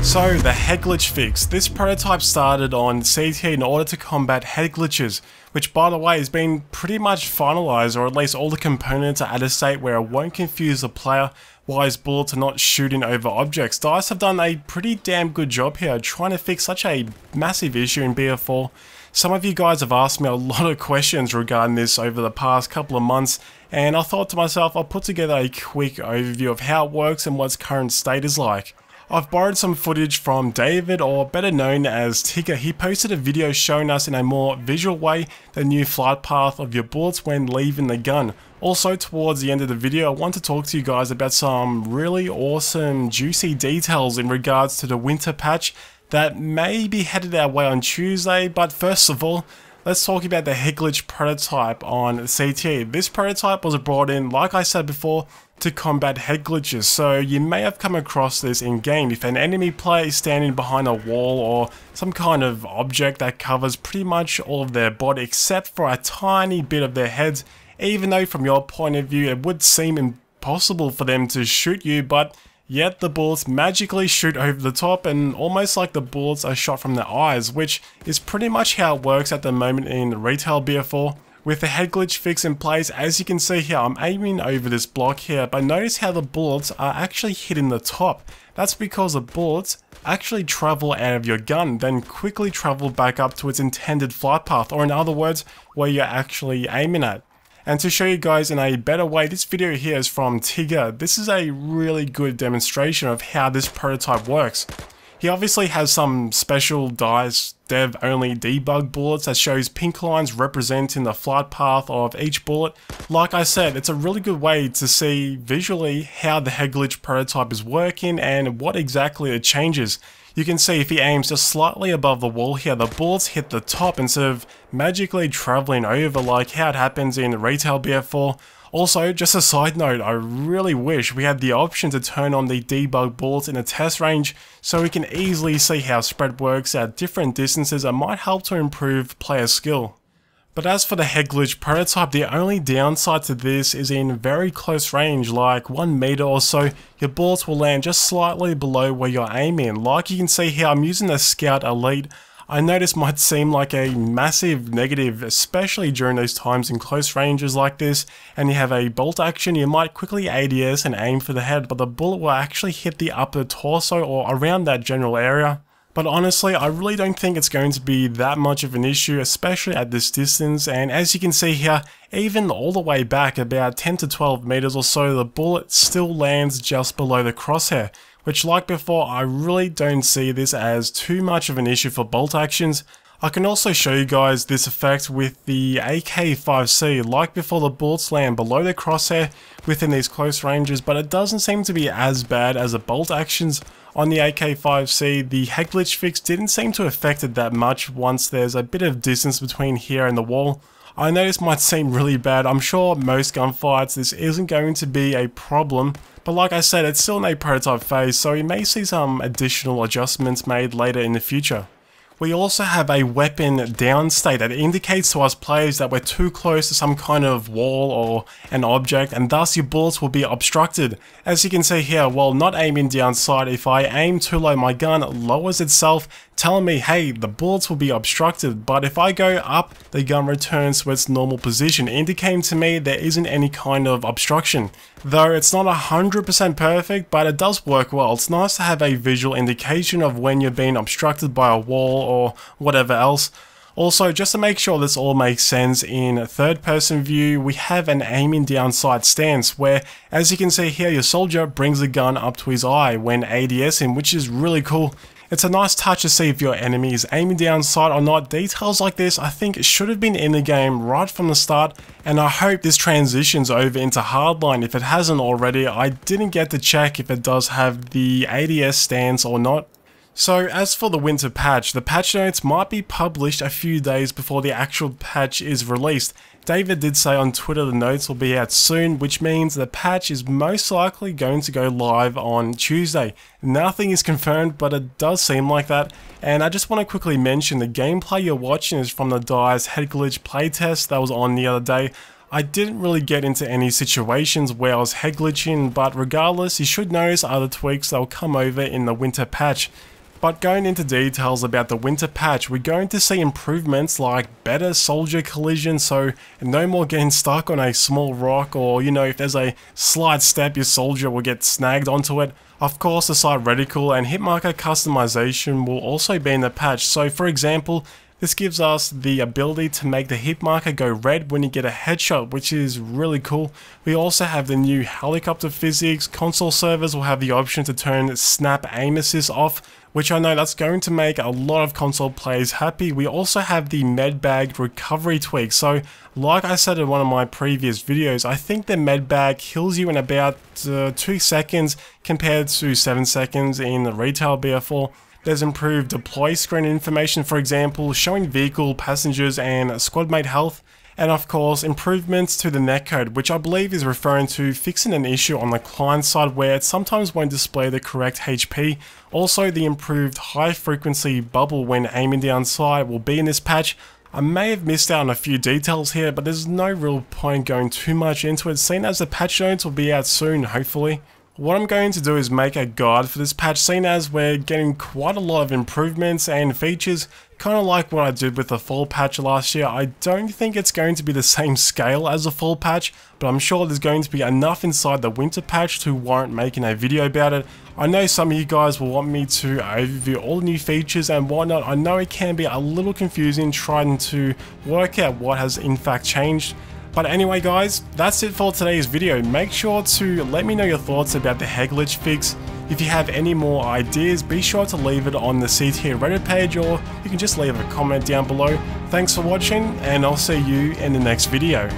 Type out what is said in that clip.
So the Headglitch fix. This prototype started on CTE in order to combat head glitches, which by the way has been pretty much finalized, or at least all the components are at a state where it won't confuse the player while his bullets are not shooting over objects. DICE have done a pretty damn good job here trying to fix such a massive issue in BF4. Some of you guys have asked me a lot of questions regarding this over the past couple of months, and I thought to myself I'll put together a quick overview of how it works and what its current state is like. I've borrowed some footage from David, or better known as Tigger. He posted a video showing us in a more visual way the new flight path of your bullets when leaving the gun. Also, towards the end of the video, I want to talk to you guys about some really awesome juicy details in regards to the winter patch that may be headed our way on Tuesday. But first of all, let's talk about the Headglitch prototype on CTE. This prototype was brought in, like I said before, to combat head glitches. So you may have come across this in game. If an enemy player is standing behind a wall or some kind of object that covers pretty much all of their body except for a tiny bit of their heads, even though from your point of view it would seem impossible for them to shoot you, but yet the bullets magically shoot over the top, and almost like the bullets are shot from their eyes, which is pretty much how it works at the moment in retail BF4. With the Headglitch fix in place, as you can see here, I'm aiming over this block here, but notice how the bullets are actually hitting the top. That's because the bullets actually travel out of your gun, then quickly travel back up to its intended flight path, or in other words, where you're actually aiming at. And to show you guys in a better way, this video here is from Tigger. This is a really good demonstration of how this prototype works. He obviously has some special DICE dev only debug bullets that shows pink lines representing the flight path of each bullet. Like I said, it's a really good way to see visually how the Headglitch prototype is working and what exactly it changes. You can see if he aims just slightly above the wall here, the bullets hit the top instead of magically traveling over like how it happens in retail BF4. Also, just a side note, I really wish we had the option to turn on the debug bullets in a test range so we can easily see how spread works at different distances and might help to improve player skill. But as for the Headglitch prototype, the only downside to this is in very close range, like 1 meter or so, your bullets will land just slightly below where you're aiming. Like you can see here, I'm using the Scout Elite. I know this might seem like a massive negative, especially during those times in close ranges like this, and you have a bolt action, you might quickly ADS and aim for the head, but the bullet will actually hit the upper torso or around that general area. But honestly, I really don't think it's going to be that much of an issue, especially at this distance, and as you can see here, even all the way back about 10 to 12 meters or so, the bullet still lands just below the crosshair. Which, like before, I really don't see this as too much of an issue for bolt actions. I can also show you guys this effect with the AK5C. Like before, the bullets land below the crosshair within these close ranges, but it doesn't seem to be as bad as the bolt actions. On the AK5C, the Headglitch fix didn't seem to affect it that much once there's a bit of distance between here and the wall. I know this might seem really bad. I'm sure most gunfights this isn't going to be a problem, but like I said, it's still in a prototype phase, so you may see some additional adjustments made later in the future. We also have a weapon down state that indicates to us players that we're too close to some kind of wall or an object, and thus your bullets will be obstructed. As you can see here, while not aiming down sight, if I aim too low, my gun lowers itself, telling me, hey, the bullets will be obstructed. But if I go up, the gun returns to its normal position, indicating to me there isn't any kind of obstruction. Though it's not 100% perfect, but it does work well. It's nice to have a visual indication of when you're being obstructed by a wall or whatever else. Also, just to make sure this all makes sense, in third person view, we have an aiming down sight stance where, as you can see here, your soldier brings the gun up to his eye when ADSing, which is really cool. It's a nice touch to see if your enemy is aiming down sight or not. Details like this I think should have been in the game right from the start, and I hope this transitions over into hardline if it hasn't already. I didn't get to check if it does have the ADS stance or not. So as for the winter patch, the patch notes might be published a few days before the actual patch is released. David did say on Twitter the notes will be out soon, which means the patch is most likely going to go live on Tuesday. Nothing is confirmed, but it does seem like that. And I just want to quickly mention the gameplay you're watching is from the DICE Headglitch playtest that was on the other day. I didn't really get into any situations where I was head glitching, but regardless, you should notice other tweaks that will come over in the winter patch. But going into details about the winter patch, we're going to see improvements like better soldier collision, so no more getting stuck on a small rock, or if there's a slight step your soldier will get snagged onto it. Of course, the sight reticle and hit marker customization will also be in the patch, so for example, this gives us the ability to make the hit marker go red when you get a headshot, which is really cool. We also have the new helicopter physics. Console servers will have the option to turn snap aim assist off, which I know that's going to make a lot of console players happy. We also have the medbag recovery tweak. So like I said in one of my previous videos, I think the medbag heals you in about 2 seconds compared to 7 seconds in the retail BF4. There's improved deploy screen information, for example, showing vehicle, passengers and squadmate health. And of course, improvements to the netcode, which I believe is referring to fixing an issue on the client side where it sometimes won't display the correct HP. Also, the improved high frequency bubble when aiming down sight will be in this patch. I may have missed out on a few details here, but there's no real point going too much into it, seeing as the patch notes will be out soon, hopefully. What I'm going to do is make a guide for this patch, seeing as we're getting quite a lot of improvements and features, kind of like what I did with the fall patch last year. I don't think it's going to be the same scale as the fall patch, but I'm sure there's going to be enough inside the winter patch to warrant making a video about it. I know some of you guys will want me to overview all the new features and whatnot. I know it can be a little confusing trying to work out what has in fact changed. But anyway guys, that's it for today's video. Make sure to let me know your thoughts about the Headglitch fix. If you have any more ideas, be sure to leave it on the CTE Reddit page, or you can just leave a comment down below. Thanks for watching, and I'll see you in the next video.